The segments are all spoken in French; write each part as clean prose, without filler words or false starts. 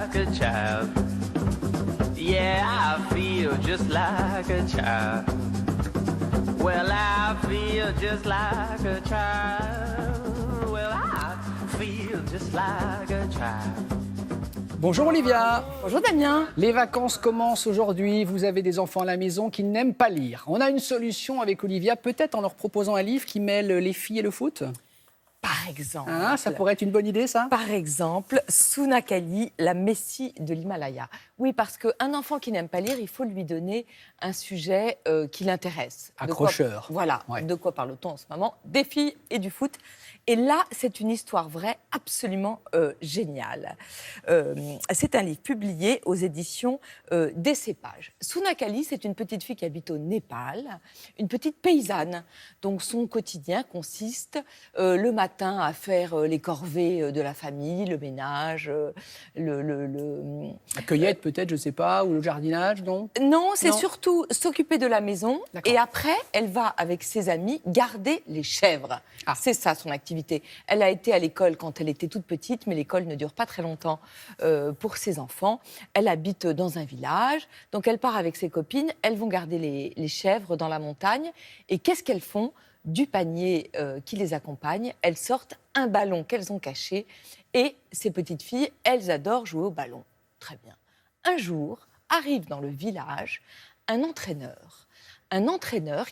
like a child. Yeah, I feel just like a child. Well, I feel just like a child. Well, I feel just like a child. Bonjour Olivia. Bonjour Damien. Les vacances commencent aujourd'hui, vous avez des enfants à la maison qui n'aiment pas lire. On a une solution avec Olivia, peut-être en leur proposant un livre qui mêle les filles et le foot. Par exemple. Hein, ça pourrait être une bonne idée, ça ? Par exemple, Sunakali, la Messie de l'Himalaya. Oui, parce qu'un enfant qui n'aime pas lire, il faut lui donner un sujet qui l'intéresse. Accrocheur. Voilà, ouais. De quoi parle-t-on en ce moment ? Des filles et du foot. Et là, c'est une histoire vraie absolument géniale. C'est un livre publié aux éditions des Cépages. Sunakali, c'est une petite fille qui habite au Népal, une petite paysanne. Donc son quotidien consiste le matin à faire les corvées de la famille, le ménage, La cueillette peut-être, je ne sais pas, ou le jardinage, non ? Non, c'est surtout s'occuper de la maison. D'accord. Et après, elle va, avec ses amis, garder les chèvres. Ah. C'est ça, son activité. Elle a été à l'école quand elle était toute petite, mais l'école ne dure pas très longtemps pour ses enfants. Elle habite dans un village, donc elle part avec ses copines. Elles vont garder les chèvres dans la montagne. Et qu'est-ce qu'elles font ? Du panier qui les accompagne, elles sortent un ballon qu'elles ont caché. Et ces petites filles, elles adorent jouer au ballon. Très bien. Un jour, arrive dans le village un entraîneur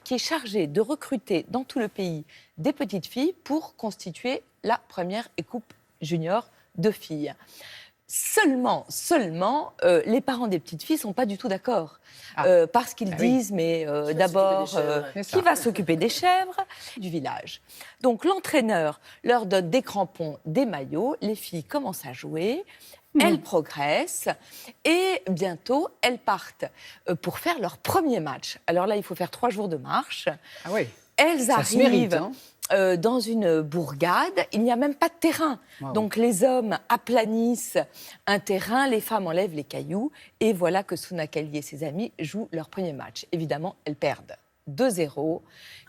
qui est chargé de recruter dans tout le pays des petites filles pour constituer la première équipe junior de filles. Seulement, les parents des petites filles ne sont pas du tout d'accord. Parce qu'ils disent, mais d'abord, qui va s'occuper des chèvres du village ? Donc l'entraîneur leur donne des crampons, des maillots, les filles commencent à jouer, elles progressent et bientôt elles partent pour faire leur premier match. Alors là, il faut faire 3 jours de marche. Ah oui. Elles Ça se mérite, arrivent dans une bourgade, il n'y a même pas de terrain. Wow. Donc les hommes aplanissent un terrain, les femmes enlèvent les cailloux et voilà que Sunakali et ses amis jouent leur premier match. Évidemment, elles perdent 2-0.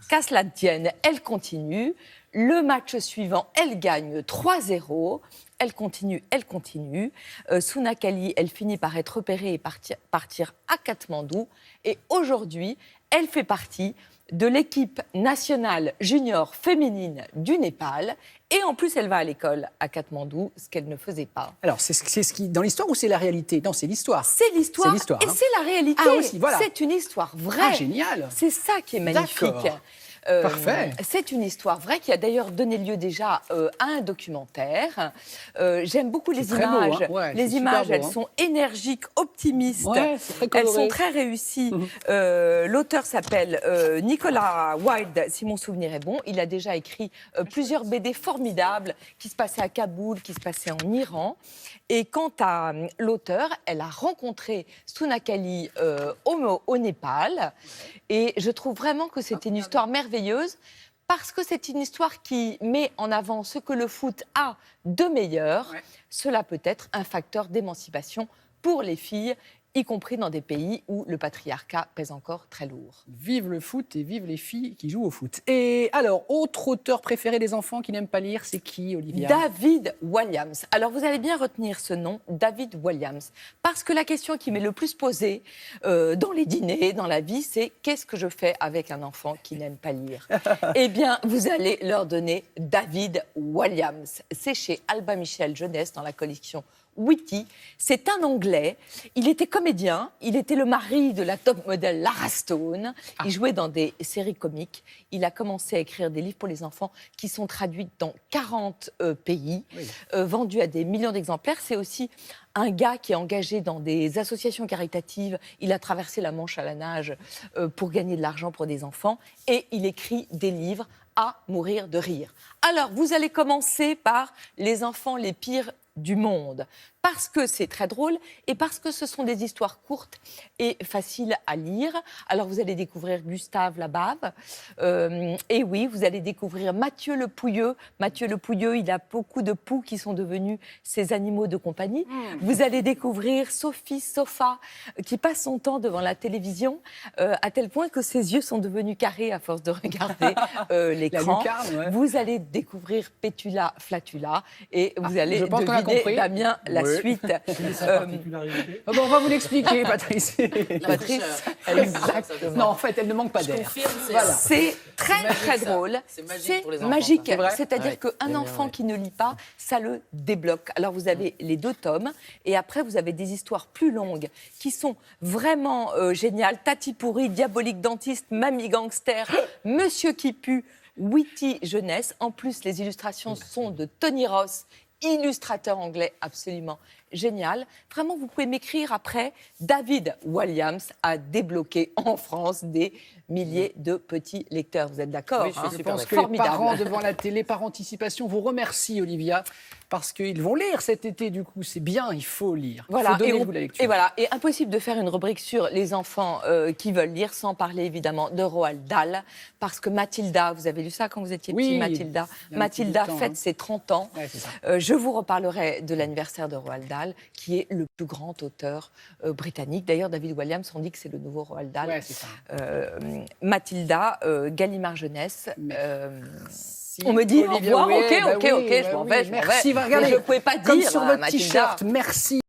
Qu'à cela ne tienne, elles continuent. Le match suivant, elles gagnent 3-0. Elle continue. Sunakali, elle finit par être repérée et partir à Katmandou. Et aujourd'hui, elle fait partie de l'équipe nationale junior féminine du Népal. Et en plus, elle va à l'école à Katmandou, ce qu'elle ne faisait pas. Alors, c'est ce qui dans l'histoire ou c'est la réalité ? Non, c'est l'histoire. C'est l'histoire, et hein. c'est la réalité. Ah aussi, voilà. C'est une histoire vraie. Ah, génial. C'est ça qui est magnifique. D'accord. Parfait. C'est une histoire vraie qui a d'ailleurs donné lieu déjà à un documentaire. J'aime beaucoup les très images. beau, hein. Ouais, les c'est images, super beau, elles sont énergiques, optimistes. Ouais, c'est très Elles coloré. sont très réussies. L'auteur s'appelle Nicolas Wilde, si mon souvenir est bon. Il a déjà écrit plusieurs BD formidables qui se passaient à Kaboul, qui se passaient en Iran. Et quant à l'auteur, elle a rencontré Sunakali au Népal. Et je trouve vraiment que c'est une histoire merveilleuse parce que c'est une histoire qui met en avant ce que le foot a de meilleur. Ouais. Cela peut être un facteur d'émancipation pour les filles, y compris dans des pays où le patriarcat pèse encore très lourd. Vive le foot et vive les filles qui jouent au foot. Et alors, autre auteur préféré des enfants qui n'aiment pas lire, c'est qui, Olivia ? David Walliams. Alors, vous allez bien retenir ce nom, David Walliams, parce que la question qui m'est le plus posée dans les dîners, dans la vie, c'est qu'est-ce que je fais avec un enfant qui n'aime pas lire ? Eh bien, vous allez leur donner David Walliams. C'est chez Albin Michel Jeunesse dans la collection Witty. C'est un Anglais. Il était comédien. Il était le mari de la top modèle Lara Stone. Il jouait dans des séries comiques. Il a commencé à écrire des livres pour les enfants qui sont traduits dans 40 pays, vendus à des millions d'exemplaires. C'est aussi un gars qui est engagé dans des associations caritatives. Il a traversé la Manche à la nage pour gagner de l'argent pour des enfants. Et il écrit des livres à mourir de rire. Alors, vous allez commencer par les enfants les pires du monde. Parce que c'est très drôle et parce que ce sont des histoires courtes et faciles à lire. Alors, vous allez découvrir Gustave Labave. Et oui, vous allez découvrir Mathieu le Pouilleux. Mathieu le Pouilleux, il a beaucoup de poux qui sont devenus ses animaux de compagnie. Vous allez découvrir Sophie Sofa, qui passe son temps devant la télévision, à tel point que ses yeux sont devenus carrés à force de regarder l'écran. Vous allez découvrir Pétula Flatula et vous allez deviner, Damien, la suite. suite. particularité. Ah bon, on va vous l'expliquer, Patrice. Patrice, Exactement. Non, en fait, elle ne manque pas d'air. Voilà. c'est très magique, très ça. drôle. C'est magique C'est pour les enfants, magique. ça. C'est vrai C'est-à-dire qu'un enfant qui ne lit pas, ça le débloque. Alors vous avez les 2 tomes et après vous avez des histoires plus longues qui sont vraiment géniales. Tati pourri, diabolique dentiste, mamie gangster, monsieur qui pue, witty jeunesse. En plus, les illustrations sont de Tony Ross, illustrateur anglais absolument génial. Vraiment, vous pouvez m'écrire après. David Walliams a débloqué en France des milliers de petits lecteurs. Vous êtes d'accord? Oui, je suis Je super pense que d'accord. les parents devant la télé, par anticipation, vous remercient, Olivia, parce qu'ils vont lire cet été, du coup. C'est bien, il faut lire. Il Voilà, faut donner-vous la lecture. et voilà, et impossible de faire une rubrique sur les enfants qui veulent lire sans parler évidemment de Roald Dahl, parce que Mathilda, vous avez lu ça quand vous étiez Oui, petit, Mathilda. il y a un Mathilda petit bout de temps, fête hein. ses 30 ans. Ouais, c'est ça. Je vous reparlerai de l'anniversaire de Roald Dahl, qui est le plus grand auteur britannique. D'ailleurs, David Walliams, on dit que c'est le nouveau Roald Dahl. Ouais, c'est ça. Mathilda, Gallimard Jeunesse. Si, On me dit au Olivia, revoir, oui, ok, bah ok, oui, ok, je bah m'en oui, vais, je m'en merci, vais. va regarder. Mais je ne pouvais pas Comme dire, sur votre Mathilda. t-shirt, merci.